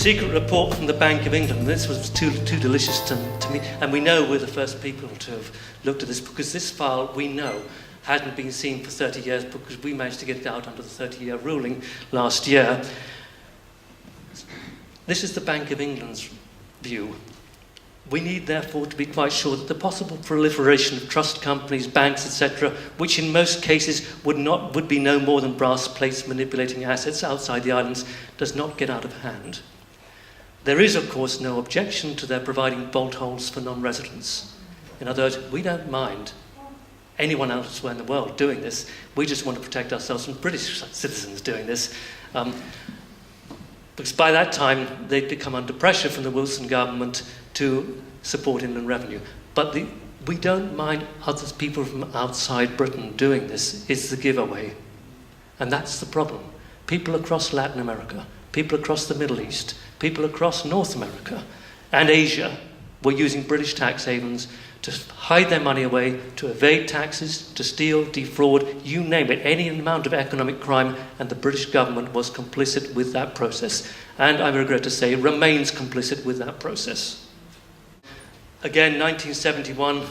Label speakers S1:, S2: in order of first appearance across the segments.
S1: secret report from the Bank of England. This was too delicious to me, and we know we're the first people to have looked at this, because this file, we know, hadn't been seen for 30 years, because we managed to get it out under the 30-year ruling last year. This is the Bank of England's view. We need, therefore, to be quite sure that the possible proliferation of trust companies, banks, etc., which in most cases would be no more than brass plates manipulating assets outside the islands, does not get out of hand. There is, of course, no objection to their providing bolt holes for non-residents. In other words, we don't mind anyone elsewhere in the world doing this. We just want to protect ourselves from British citizens doing this. Because by that time, they'd become under pressure from the Wilson government to support inland revenue. But we don't mind other people from outside Britain doing this, is the giveaway. And that's the problem. People across Latin America, people across the Middle East, people across North America and Asia were using British tax havens to hide their money away, to evade taxes, to steal, defraud, you name it, any amount of economic crime, and the British government was complicit with that process. And I regret to say, remains complicit with that process. Again, 1971,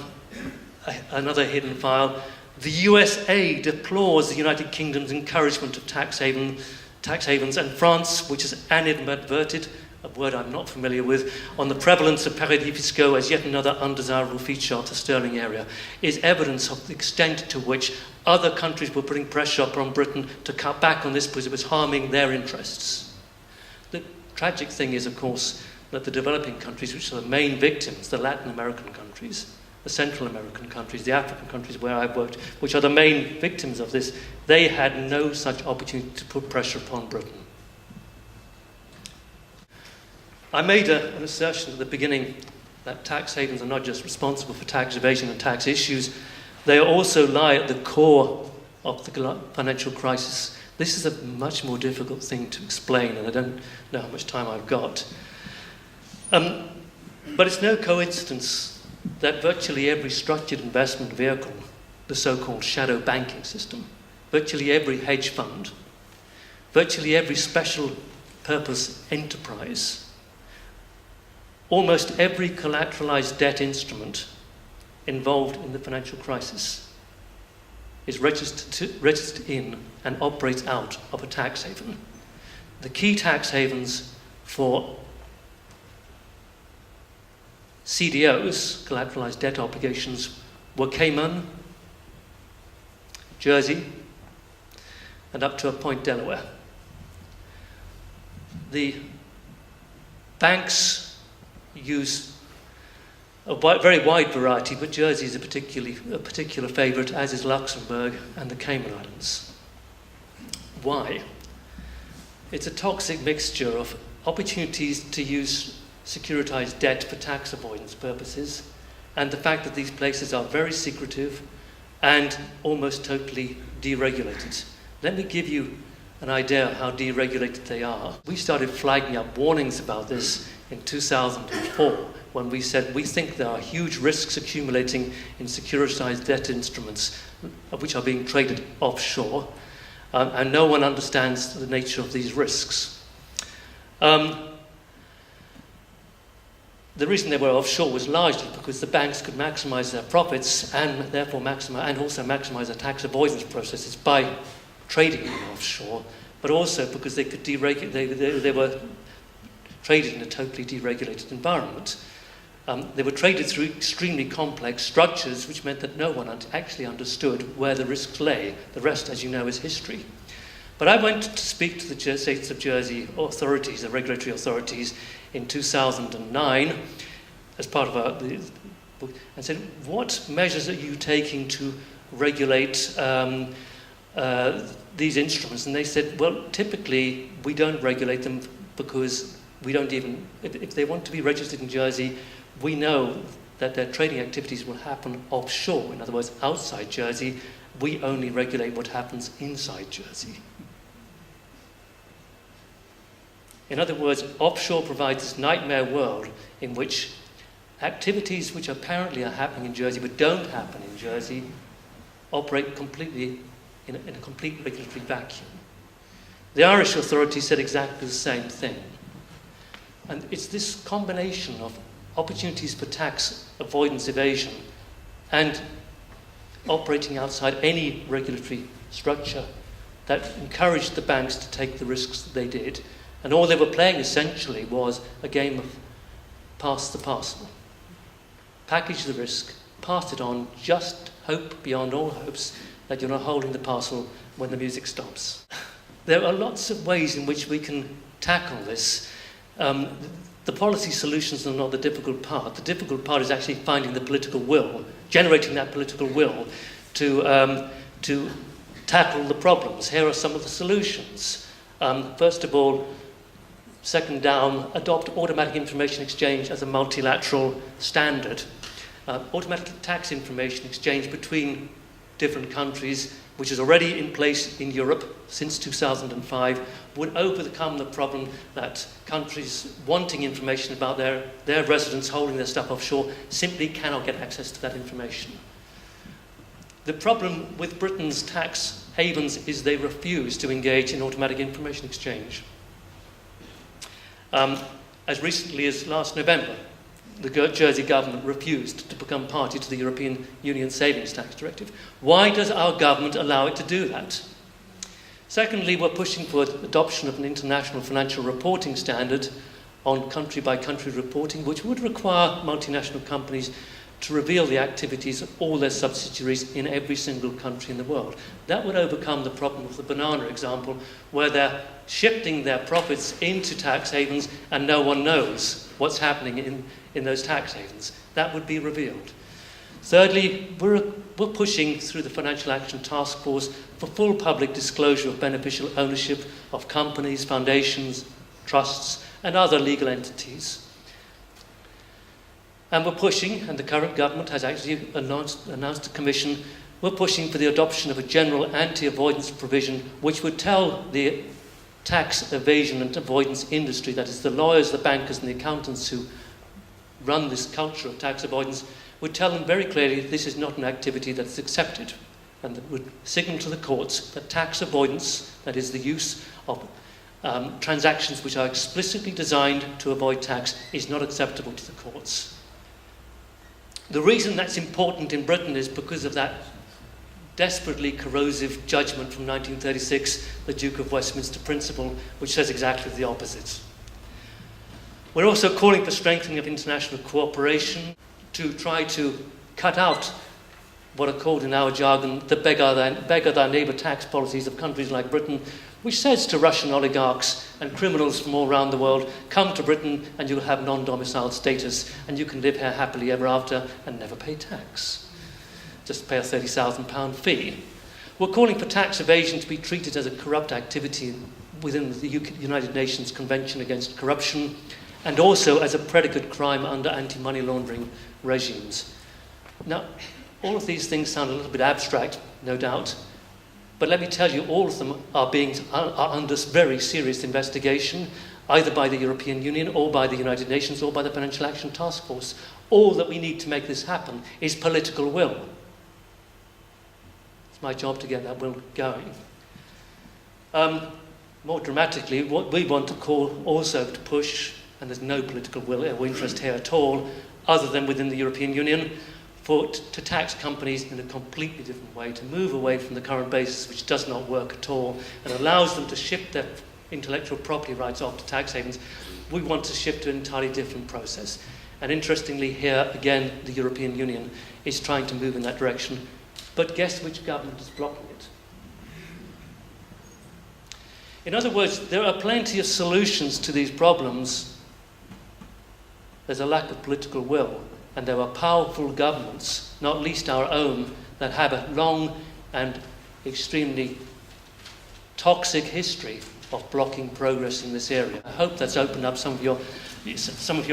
S1: another hidden file. The USA deplores the United Kingdom's encouragement of tax havens, and France, which is animadverted, a word I'm not familiar with, on the prevalence of paradis fiscaux as yet another undesirable feature of the sterling area, is evidence of the extent to which other countries were putting pressure upon Britain to cut back on this because it was harming their interests. The tragic thing is, of course, that the developing countries, which are the main victims, the Latin American countries, the Central American countries, the African countries where I've worked, which are the main victims of this, they had no such opportunity to put pressure upon Britain. I made an assertion at the beginning that tax havens are not just responsible for tax evasion and tax issues, they also lie at the core of the financial crisis. This is a much more difficult thing to explain, and I don't know how much time I've got. But it's no coincidence that virtually every structured investment vehicle, the so-called shadow banking system, virtually every hedge fund, virtually every special purpose enterprise, almost every collateralized debt instrument involved in the financial crisis is registered in and operates out of a tax haven. The key tax havens for CDOs, collateralized debt obligations, were Cayman, Jersey, and up to a point Delaware. The banks use a very wide variety, but Jersey is a particular favourite, as is Luxembourg and the Cayman Islands. Why? It's a toxic mixture of opportunities to use securitized debt for tax avoidance purposes, and the fact that these places are very secretive and almost totally deregulated. Let me give you an idea of how deregulated they are. We started flagging up warnings about this in 2004, when we said we think there are huge risks accumulating in securitized debt instruments which are being traded offshore, and no one understands the nature of these risks. The reason they were offshore was largely because the banks could maximize their profits and therefore also maximize their tax avoidance processes by trading them offshore, but also because they could they were traded in a totally deregulated environment. They were traded through extremely complex structures, which meant that no one actually understood where the risks lay. The rest, as you know, is history. But I went to speak to the States of Jersey authorities, the regulatory authorities, in 2009 as part of the book, and said, what measures are you taking to regulate these instruments? And they said, well, typically we don't regulate them because we don't even, if they want to be registered in Jersey, we know that their trading activities will happen offshore. In other words, outside Jersey, we only regulate what happens inside Jersey. In other words, offshore provides this nightmare world in which activities which apparently are happening in Jersey but don't happen in Jersey operate completely in a complete regulatory vacuum. The Irish authorities said exactly the same thing. And it's this combination of opportunities for tax avoidance, evasion, and operating outside any regulatory structure that encouraged the banks to take the risks that they did. And all they were playing essentially was a game of pass the parcel. Package the risk, pass it on, just hope beyond all hopes that you're not holding the parcel when the music stops. There are lots of ways in which we can tackle this. The policy solutions are not the difficult part. The difficult part is actually finding the political will, generating that political will to tackle the problems. Here are some of the solutions. First of all, second down, adopt automatic information exchange as a multilateral standard. Automatic tax information exchange between different countries, which is already in place in Europe since 2005, would overcome the problem that countries wanting information about their residents holding their stuff offshore simply cannot get access to that information. The problem with Britain's tax havens is they refuse to engage in automatic information exchange. As recently as last November, the Jersey government refused to become party to the European Union Savings Tax Directive. Why does our government allow it to do that? Secondly, we're pushing for adoption of an international financial reporting standard on country-by-country reporting, which would require multinational companies to reveal the activities of all their subsidiaries in every single country in the world. That would overcome the problem of the banana example, where they're shifting their profits into tax havens and no one knows what's happening in those tax havens. That would be revealed. Thirdly, we're pushing through the Financial Action Task Force for full public disclosure of beneficial ownership of companies, foundations, trusts, and other legal entities. And we're pushing, and the current government has actually announced a commission, we're pushing for the adoption of a general anti-avoidance provision which would tell the tax evasion and avoidance industry, that is the lawyers, the bankers and the accountants who run this culture of tax avoidance, would tell them very clearly this is not an activity that's accepted, and that would signal to the courts that tax avoidance, that is the use of transactions which are explicitly designed to avoid tax, is not acceptable to the courts. The reason that's important in Britain is because of that desperately corrosive judgment from 1936, the Duke of Westminster Principle, which says exactly the opposite. We're also calling for strengthening of international cooperation to try to cut out what are called in our jargon the beggar thy neighbour tax policies of countries like Britain, which says to Russian oligarchs and criminals from all around the world, come to Britain and you'll have non-domiciled status and you can live here happily ever after and never pay tax. Just pay a £30,000 fee. We're calling for tax evasion to be treated as a corrupt activity within the United Nations Convention Against Corruption, and also as a predicate crime under anti-money laundering regimes. Now, all of these things sound a little bit abstract, no doubt, but let me tell you, all of them are under very serious investigation, either by the European Union or by the United Nations or by the Financial Action Task Force. All that we need to make this happen is political will. It's my job to get that will going. More dramatically, what we want to call also to push, and there's no political will or interest here at all, other than within the European Union, to tax companies in a completely different way, to move away from the current basis, which does not work at all, and allows them to shift their intellectual property rights off to tax havens. We want to shift to an entirely different process. And interestingly, here again, the European Union is trying to move in that direction. But guess which government is blocking it? In other words, there are plenty of solutions to these problems. There's a lack of political will. And there are powerful governments, not least our own, that have a long and extremely toxic history of blocking progress in this area. I hope that's opened up some of your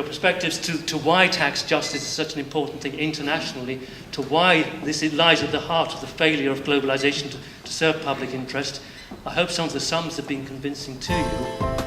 S1: perspectives to why tax justice is such an important thing internationally, to why this lies at the heart of the failure of globalization to serve public interest. I hope some of the sums have been convincing to you.